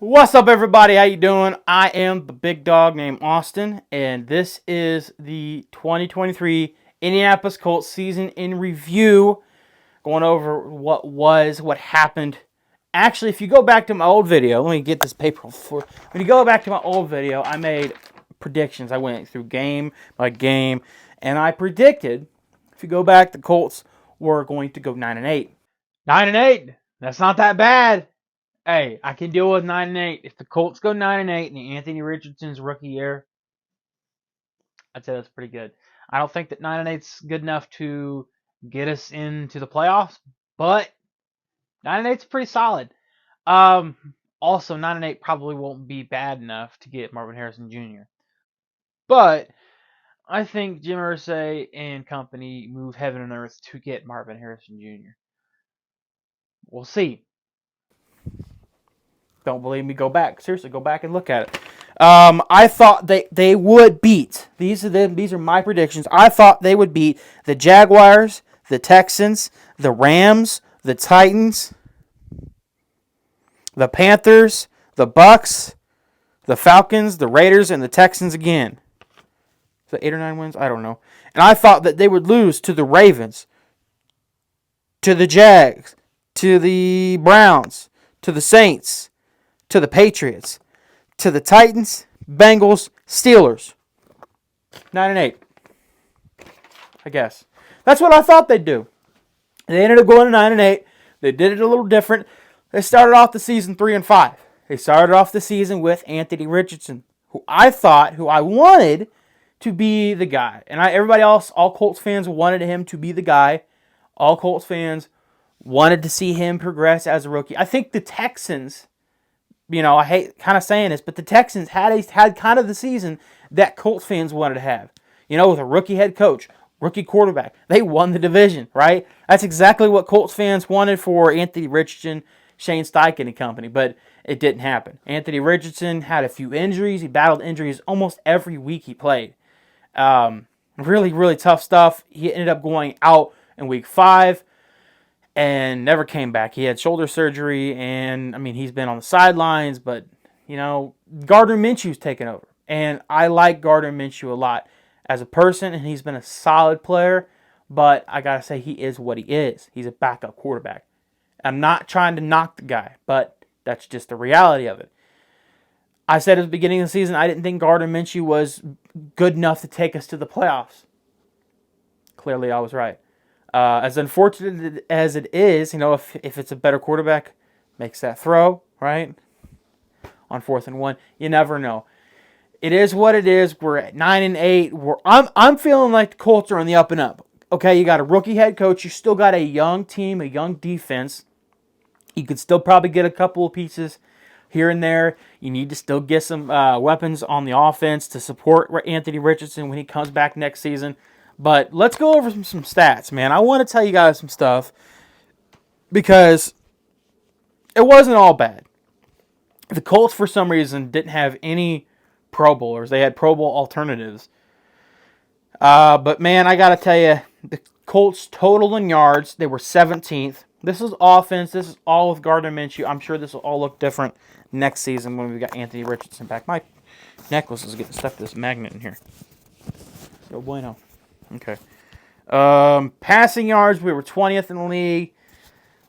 What's up, everybody? How you doing? I am the big dog named Austin, and this is the 2023 Indianapolis Colts season in review, going over what happened. Actually, if you go back to my old video, let me get this paper before. When you go back to my old video, I made predictions. I went through game by game, and I predicted, if you go back, the Colts were going to go 9-8. 9-8. That's not that bad. Hey, I can deal with 9-8. If the Colts go 9-8 in the Anthony Richardson's rookie year, I'd say that's pretty good. I don't think that 9-8's good enough to get us into the playoffs, but 9-8's pretty solid. Also 9-8 probably won't be bad enough to get Marvin Harrison Jr. But I think Jim Irsay and company move heaven and earth to get Marvin Harrison Jr. We'll see. Don't believe me? Go back. Seriously, go back and look at it. I thought they would beat. These are my predictions. I thought they would beat the Jaguars, the Texans, the Rams, the Titans, the Panthers, the Bucks, the Falcons, the Raiders, and the Texans again. Is that 8 or 9 wins? I don't know. And I thought that they would lose to the Ravens, to the Jags, to the Browns, to the Saints, to the Patriots, to the Titans, Bengals, Steelers. 9-8. I guess. That's what I thought they'd do. They ended up going to 9-8. They did it a little different. They started off the season 3-5. They started off the season with Anthony Richardson, who I wanted to be the guy. And everybody else, all Colts fans wanted him to be the guy. All Colts fans wanted to see him progress as a rookie. I think the Texans, I hate kind of saying this, but the Texans had kind of the season that Colts fans wanted to have. With a rookie head coach, rookie quarterback. They won the division, right? That's exactly what Colts fans wanted for Anthony Richardson, Shane Steichen and company, but it didn't happen. Anthony Richardson had a few injuries. He battled injuries almost every week he played. Really, really tough stuff. He ended up going out in week 5. And never came back. He had shoulder surgery, and he's been on the sidelines, but Gardner Minshew's taken over. And I like Gardner Minshew a lot as a person, and he's been a solid player, but I gotta say he is what he is. He's a backup quarterback. I'm not trying to knock the guy, but that's just the reality of it. I said at the beginning of the season I didn't think Gardner Minshew was good enough to take us to the playoffs. Clearly I was right. As unfortunate as it is, if it's a better quarterback, makes that throw, right? On 4th and 1, you never know. It is what it is. We're at 9-8. I'm feeling like the Colts are on the up and up. Okay, you got a rookie head coach. You still got a young team, a young defense. You could still probably get a couple of pieces here and there. You need to still get some weapons on the offense to support Anthony Richardson when he comes back next season. But let's go over some stats, man. I want to tell you guys some stuff because it wasn't all bad. The Colts, for some reason, didn't have any Pro Bowlers. They had Pro Bowl alternatives. But, man, I got to tell you, the Colts total in yards, they were 17th. This is offense. This is all with Gardner Minshew. I'm sure this will all look different next season when we've got Anthony Richardson back. My necklace is getting stuck to this magnet in here. So bueno. Okay. Passing yards, we were 20th in the league.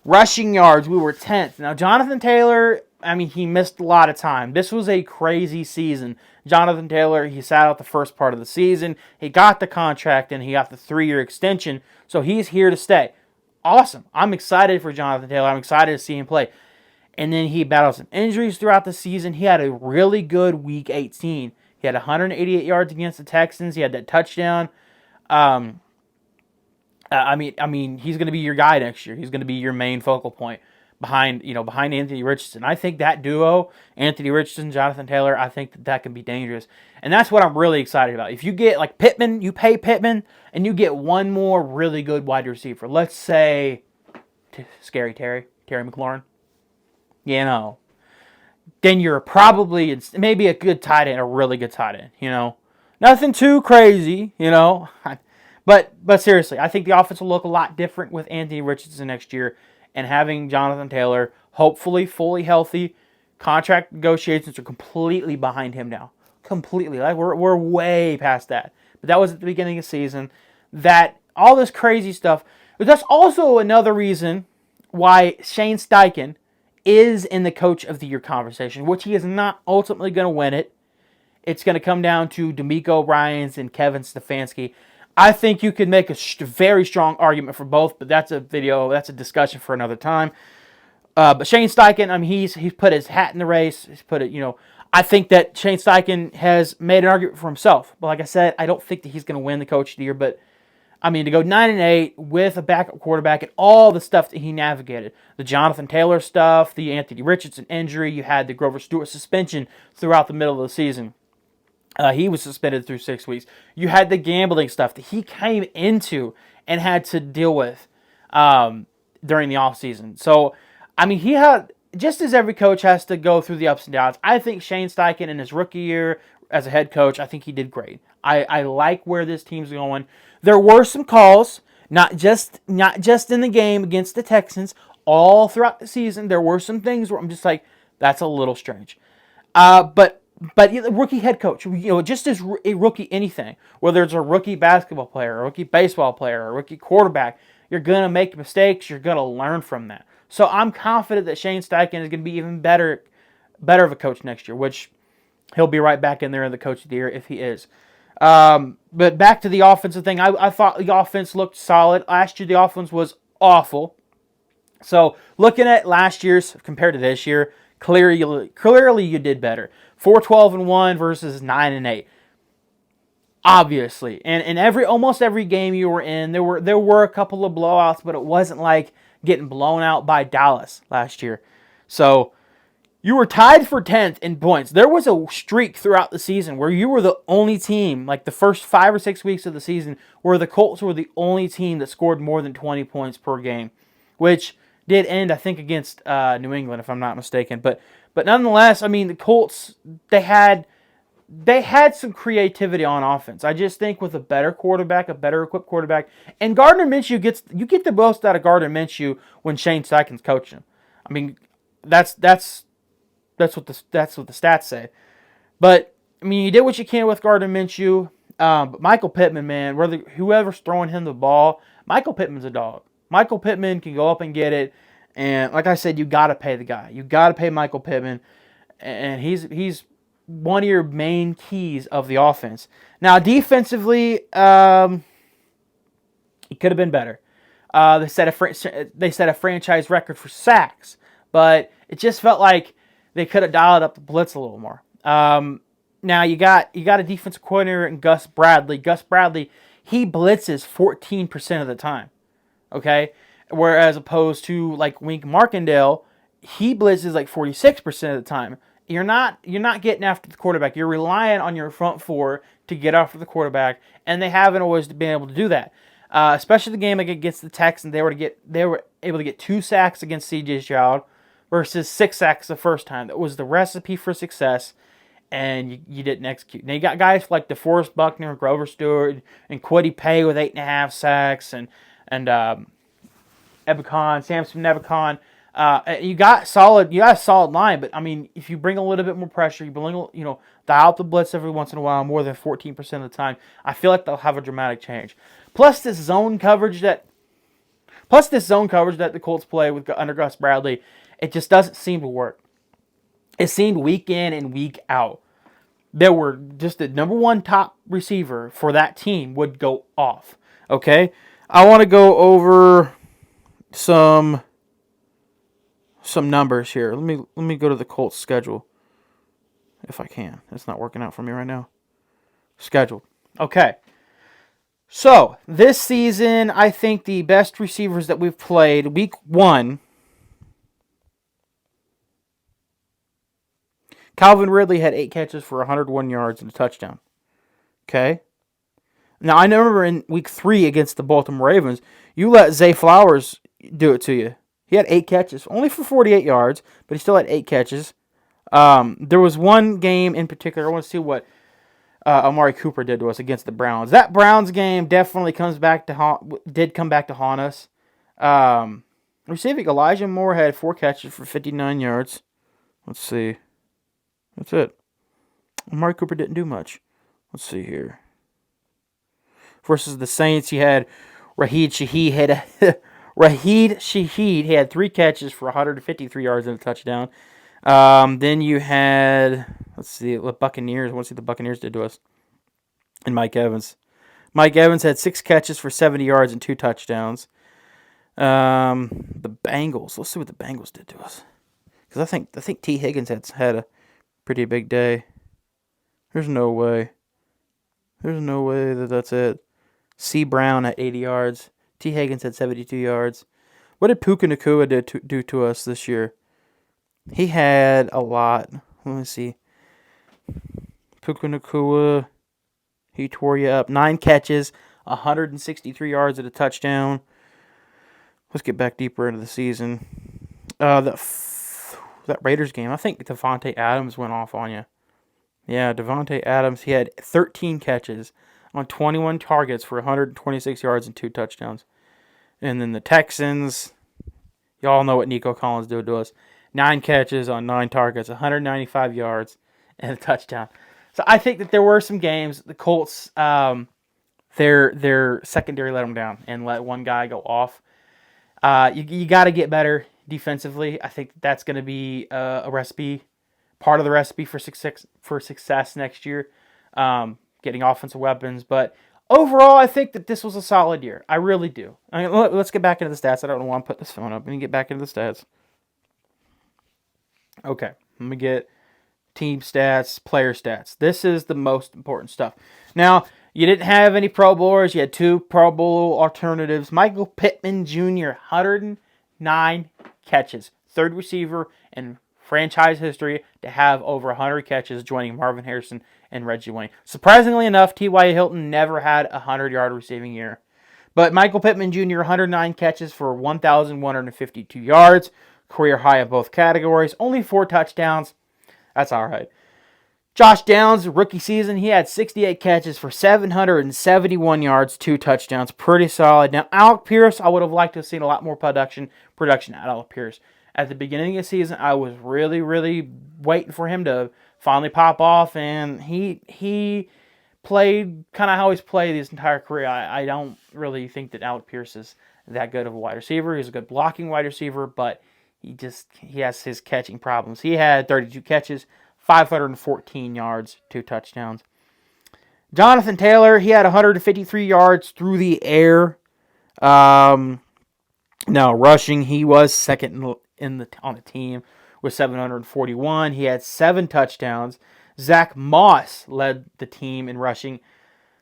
Rushing yards, we were 10th. Now, Jonathan Taylor, he missed a lot of time. This was a crazy season. Jonathan Taylor, he sat out the first part of the season. He got the contract, and he got the 3-year extension, so he's here to stay. Awesome. I'm excited for Jonathan Taylor. I'm excited to see him play. And then he battled some injuries throughout the season. He had a really good Week 18. He had 188 yards against the Texans. He had that touchdown. He's going to be your guy next year. He's going to be your main focal point behind Anthony Richardson. I think that duo, Anthony Richardson, Jonathan Taylor, I think that can be dangerous. And that's what I'm really excited about. If you get like Pittman, you pay Pittman, and you get one more really good wide receiver. Let's say Terry McLaurin. Then you're probably maybe a good tight end, a really good tight end, Nothing too crazy, But seriously, I think the offense will look a lot different with Anthony Richardson next year, and having Jonathan Taylor hopefully fully healthy Contract negotiations are completely behind him now. Completely. Like we're way past that. But that was at the beginning of the season. That all this crazy stuff. But that's also another reason why Shane Steichen is in the Coach of the Year conversation, which he is not ultimately going to win it. It's going to come down to D'Amico Ryans and Kevin Stefanski. I think you could make a very strong argument for both, but that's a discussion for another time. But Shane Steichen, I mean, he's put his hat in the race. He's put it, I think that Shane Steichen has made an argument for himself. But like I said, I don't think that he's going to win the Coach of the Year. But I mean, to go 9-8 with a backup quarterback and all the stuff that he navigated, the Jonathan Taylor stuff, the Anthony Richardson injury, you had the Grover Stewart suspension throughout the middle of the season. He was suspended through 6 weeks. You had the gambling stuff that he came into and had to deal with during the offseason. So, I mean, he had, just as every coach has to go through the ups and downs, I think Shane Steichen in his rookie year as a head coach, I think he did great. I like where this team's going. There were some calls, not just in the game against the Texans, all throughout the season. There were some things where I'm just like, that's a little strange. But rookie head coach, just as a rookie anything, whether it's a rookie basketball player, a rookie baseball player, a rookie quarterback, you're going to make mistakes. You're going to learn from that. So I'm confident that Shane Steichen is going to be even better of a coach next year, which he'll be right back in there in the Coach of the Year if he is. But back to the offensive thing, I thought the offense looked solid. Last year, the offense was awful. So looking at last year's compared to this year, clearly you did better. 4-12-1 versus 9-8. Obviously, and almost every game you were in, there were a couple of blowouts, but it wasn't like getting blown out by Dallas last year. So you were tied for 10th in points. There was a streak throughout the season where you were the only team, like the first 5 or 6 weeks of the season, where the Colts were the only team that scored more than 20 points per game, which did end, I think, against New England, if I'm not mistaken. But nonetheless, I mean, the Colts, they had some creativity on offense. I just think with a better quarterback, a better equipped quarterback, and Gardner Minshew you get the most out of Gardner Minshew when Shane Steichen's coaching him. I mean, that's what the stats say. But I mean, you did what you can with Gardner Minshew. But Michael Pittman, man, whoever's throwing him the ball, Michael Pittman's a dog. Michael Pittman can go up and get it. And like I said, you got to pay the guy. You got to pay Michael Pittman. And he's one of your main keys of the offense. Now, defensively, it could have been better. They set a franchise record for sacks. But it just felt like they could have dialed up the blitz a little more. Now, you got a defensive coordinator in Gus Bradley. Gus Bradley, he blitzes 14% of the time. Okay? Whereas opposed to like Wink Martindale, he blitzes like 46% of the time. You're not getting after the quarterback. You're relying on your front four to get after the quarterback, and they haven't always been able to do that. Especially the game against the Texans, they were able to get 2 sacks against C.J. Stroud versus 6 sacks the first time. That was the recipe for success, and you didn't execute. Now you got guys like DeForest Buckner, Grover Stewart, and Kwity Paye with 8.5 sacks, and Samson Ebicon. You got a solid line, but I mean, if you bring a little bit more pressure, you bring dial up the blitz every once in a while, more than 14% of the time, I feel like they'll have a dramatic change. Plus this zone coverage that the Colts play under Gus Bradley, it just doesn't seem to work. It seemed week in and week out. There were just the number one top receiver for that team would go off. Okay, I want to go over some numbers here. Let me go to the Colts schedule if I can. It's not working out for me right now. Schedule. Okay. So, this season, I think the best receivers that we've played, week 1, Calvin Ridley had 8 catches for 101 yards and a touchdown. Okay? Now, I remember in week 3 against the Baltimore Ravens, you let Zay Flowers do it to you. He had 8 catches, only for 48 yards, but he still had 8 catches. There was one game in particular, I want to see what Amari Cooper did to us against the Browns. That Browns game definitely did come back to haunt us. Receiving Elijah Moore had 4 catches for 59 yards. Let's see. That's it. Amari Cooper didn't do much. Let's see here. Versus the Saints, he had Raheed Shaheed Raheed Shaheed. He had 3 catches for 153 yards and a touchdown. Then you had, let's see, the Buccaneers. I want to see what the Buccaneers did to us. And Mike Evans. Mike Evans had 6 catches for 70 yards and 2 touchdowns. The Bengals. Let's see what the Bengals did to us. Because I think T. Higgins had a pretty big day. There's no way. There's no way that's it. C. Brown at 80 yards. T. Higgins had 72 yards. What did Puka Nacua do to us this year? He had a lot. Let me see. Puka Nacua, he tore you up. 9 catches, 163 yards at a touchdown. Let's get back deeper into the season. That Raiders game, I think Devontae Adams went off on you. Yeah, Devontae Adams, he had 13 catches on 21 targets for 126 yards and 2 touchdowns. And then the Texans, y'all know what Nico Collins did to us. 9 catches on 9 targets, 195 yards, and a touchdown. So I think that there were some games, the Colts, their secondary let them down and let one guy go off. You got to get better defensively. I think that's going to be a recipe, part of the recipe for success next year, getting offensive weapons. But overall, I think that this was a solid year. I really do. I mean, let's get back into the stats. I don't know why I'm putting this phone up. Let me get back into the stats. Okay, let me get team stats, player stats. This is the most important stuff. Now, you didn't have any Pro Bowlers. You had 2 Pro Bowl alternatives. Michael Pittman Jr., 109 catches. 3rd receiver in franchise history to have over 100 catches, joining Marvin Harrison and Reggie Wayne. Surprisingly enough, T.Y. Hilton never had a 100-yard receiving year. But Michael Pittman Jr., 109 catches for 1,152 yards. Career high in both categories. Only 4 touchdowns. That's all right. Josh Downs, rookie season, he had 68 catches for 771 yards, 2 touchdowns. Pretty solid. Now, Alec Pierce, I would have liked to have seen a lot more production at Alec Pierce. At the beginning of the season, I was really, really waiting for him to finally pop off, and he played kind of how he's played his entire career. I don't really think that Alec Pierce is that good of a wide receiver. He's a good blocking wide receiver, but he has his catching problems. He had 32 catches, 514 yards, 2 touchdowns. Jonathan Taylor, he had 153 yards through the air. Now rushing, he was second on the team with 741. He had 7 touchdowns. Zach Moss led the team in rushing,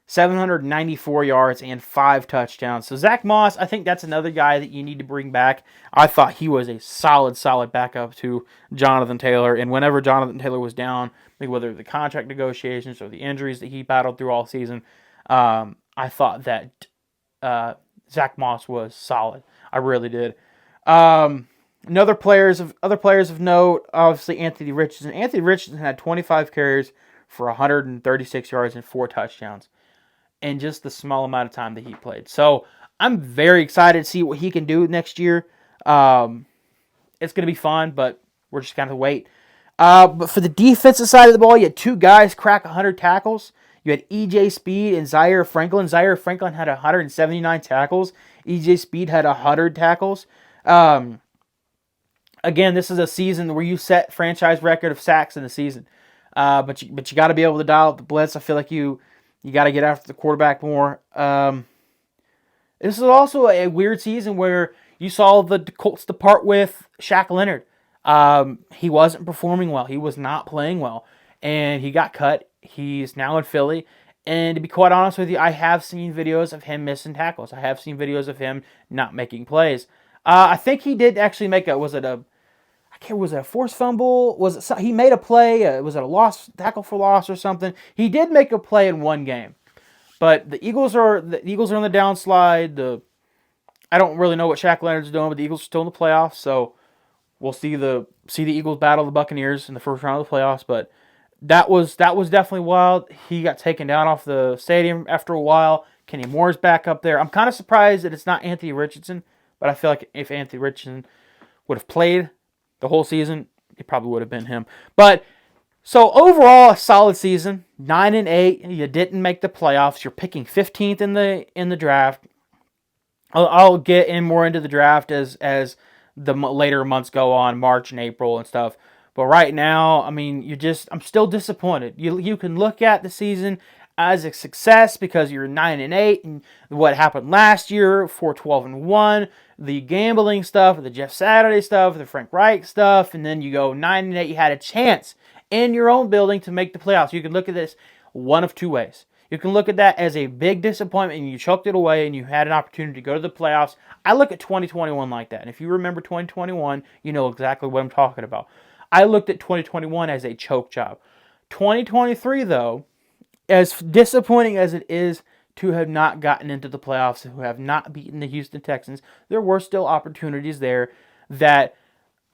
794 yards and 5 touchdowns. So Zach Moss, I think that's another guy that you need to bring back. I thought he was a solid backup to Jonathan Taylor. And whenever Jonathan Taylor was down, whether the contract negotiations or the injuries that he battled through all season, I thought that Zach Moss was solid. I really did. Other players of note, obviously Anthony Richardson. Anthony Richardson had 25 carries for 136 yards and 4 touchdowns in just the small amount of time that he played. So I'm very excited to see what he can do next year. It's going to be fun, but we're just going to wait. But for the defensive side of the ball, you had 2 guys crack 100 tackles. You had E.J. Speed and Zaire Franklin. Zaire Franklin had 179 tackles. E.J. Speed had 100 tackles. Again, this is a season where you set franchise record of sacks in the season. But you got to be able to dial up the blitz. I feel like you got to get after the quarterback more. This is also a weird season where you saw the Colts depart with Shaq Leonard. He wasn't performing well. He was not playing well. And he got cut. He's now in Philly. And to be quite honest with you, I have seen videos of him missing tackles. I have seen videos of him not making plays. I think he did actually make was it a forced fumble? He made a play? Was it a tackle for loss or something? He did make a play in one game. But the Eagles are on the downslide. I don't really know what Shaq Leonard's doing, but the Eagles are still in the playoffs, so we'll see the Eagles battle the Buccaneers in the first round of the playoffs. But that was definitely wild. He got taken down off the stadium after a while. Kenny Moore's back up there. I'm kind of surprised that it's not Anthony Richardson, but I feel like if Anthony Richardson would have played the whole season, it probably would have been him. But so overall, a solid season. 9-8. You didn't make the playoffs. You're picking 15th in the draft. I'll get in more into the draft as the later months go on, March and April and stuff. But right now, I mean, I'm still disappointed. You can look at the season as a success because you're 9-8, and what happened last year, 4-12-1, the gambling stuff, the Jeff Saturday stuff, the Frank Reich stuff, and then you go 9-8. You had a chance in your own building to make the playoffs. You can look at this one of two ways. You can look at that as a big disappointment and you choked it away and you had an opportunity to go to the playoffs. I look at 2021 like that. And if you remember 2021, you know exactly what I'm talking about. I looked at 2021 as a choke job. 2023, though, as disappointing as it is to have not gotten into the playoffs, who have not beaten the Houston Texans, there were still opportunities there that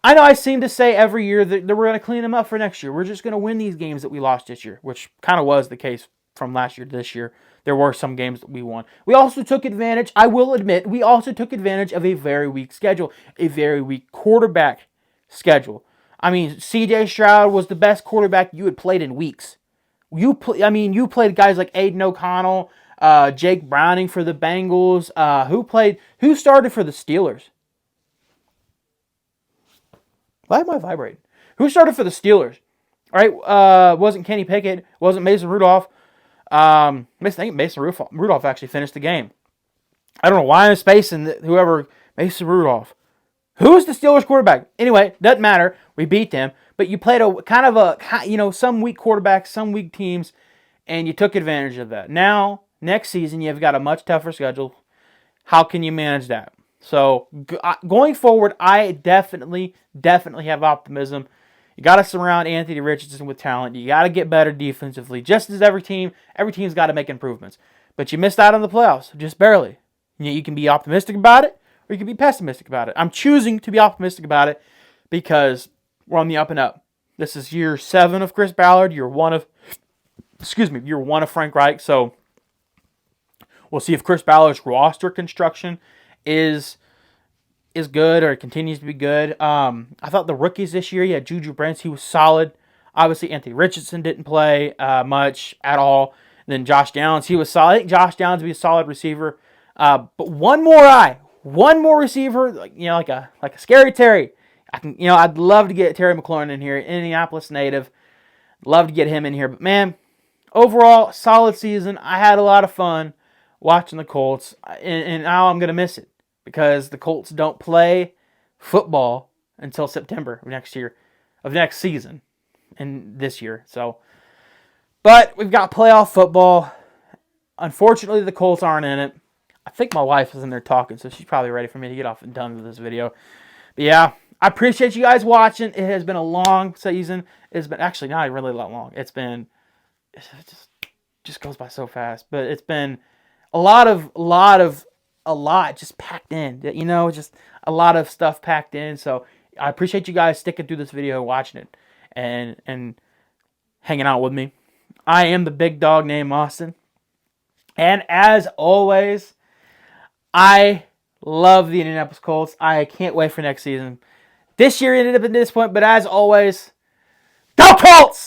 I know I seem to say every year that we're going to clean them up for next year. We're just going to win these games that we lost this year, which kind of was the case from last year to this year. There were some games that we won. We also took advantage, I will admit, we also took advantage of a very weak schedule, a very weak quarterback schedule. I mean, C.J. Stroud was the best quarterback you had played in weeks. You played guys like Aiden O'Connell, Jake Browning for the Bengals. Who started for the Steelers? Why am I vibrating? Who started for the Steelers? All right, wasn't Kenny Pickett, wasn't Mason Rudolph. I think Mason Rudolph actually finished the game. I don't know why I'm spacing whoever Mason Rudolph. Who's the Steelers quarterback? Anyway, doesn't matter. We beat them, but you played some weak quarterbacks, some weak teams, and you took advantage of that. Now, next season, you've got a much tougher schedule. How can you manage that? So going forward, I definitely have optimism. You got to surround Anthony Richardson with talent. You got to get better defensively. Just as every's got to make improvements. But you missed out on the playoffs, just barely. You can be optimistic about it, or you can be pessimistic about it. I'm choosing to be optimistic about it because we're on the up and up. This is year 7 of Chris Ballard. Year 1 of Frank Reich. So we'll see if Chris Ballard's roster construction is good or continues to be good. I thought the rookies this year, yeah, Juju Brents, he was solid. Obviously, Anthony Richardson didn't play much at all. And then Josh Downs, he was solid. I think Josh Downs would be a solid receiver. But one more receiver, like a scary Terry. I'd love to get Terry McLaurin in here, Indianapolis native. Love to get him in here. But man, overall, solid season. I had a lot of fun watching the Colts, and now I'm gonna miss it. Because the Colts don't play football until September of next season, and this year. So, but we've got playoff football. Unfortunately, the Colts aren't in it. I think my wife is in there talking, so she's probably ready for me to get off and done with this video. But yeah, I appreciate you guys watching. It has been a long season. It's been actually not really that long. It just goes by so fast. But it's been a lot just packed in, just a lot of stuff packed in. So I appreciate you guys sticking through this video, watching it, and hanging out with me. I am the big dog named Austin. And as always, I love the Indianapolis Colts. I can't wait for next season. This year ended up at this point, but as always, go Colts!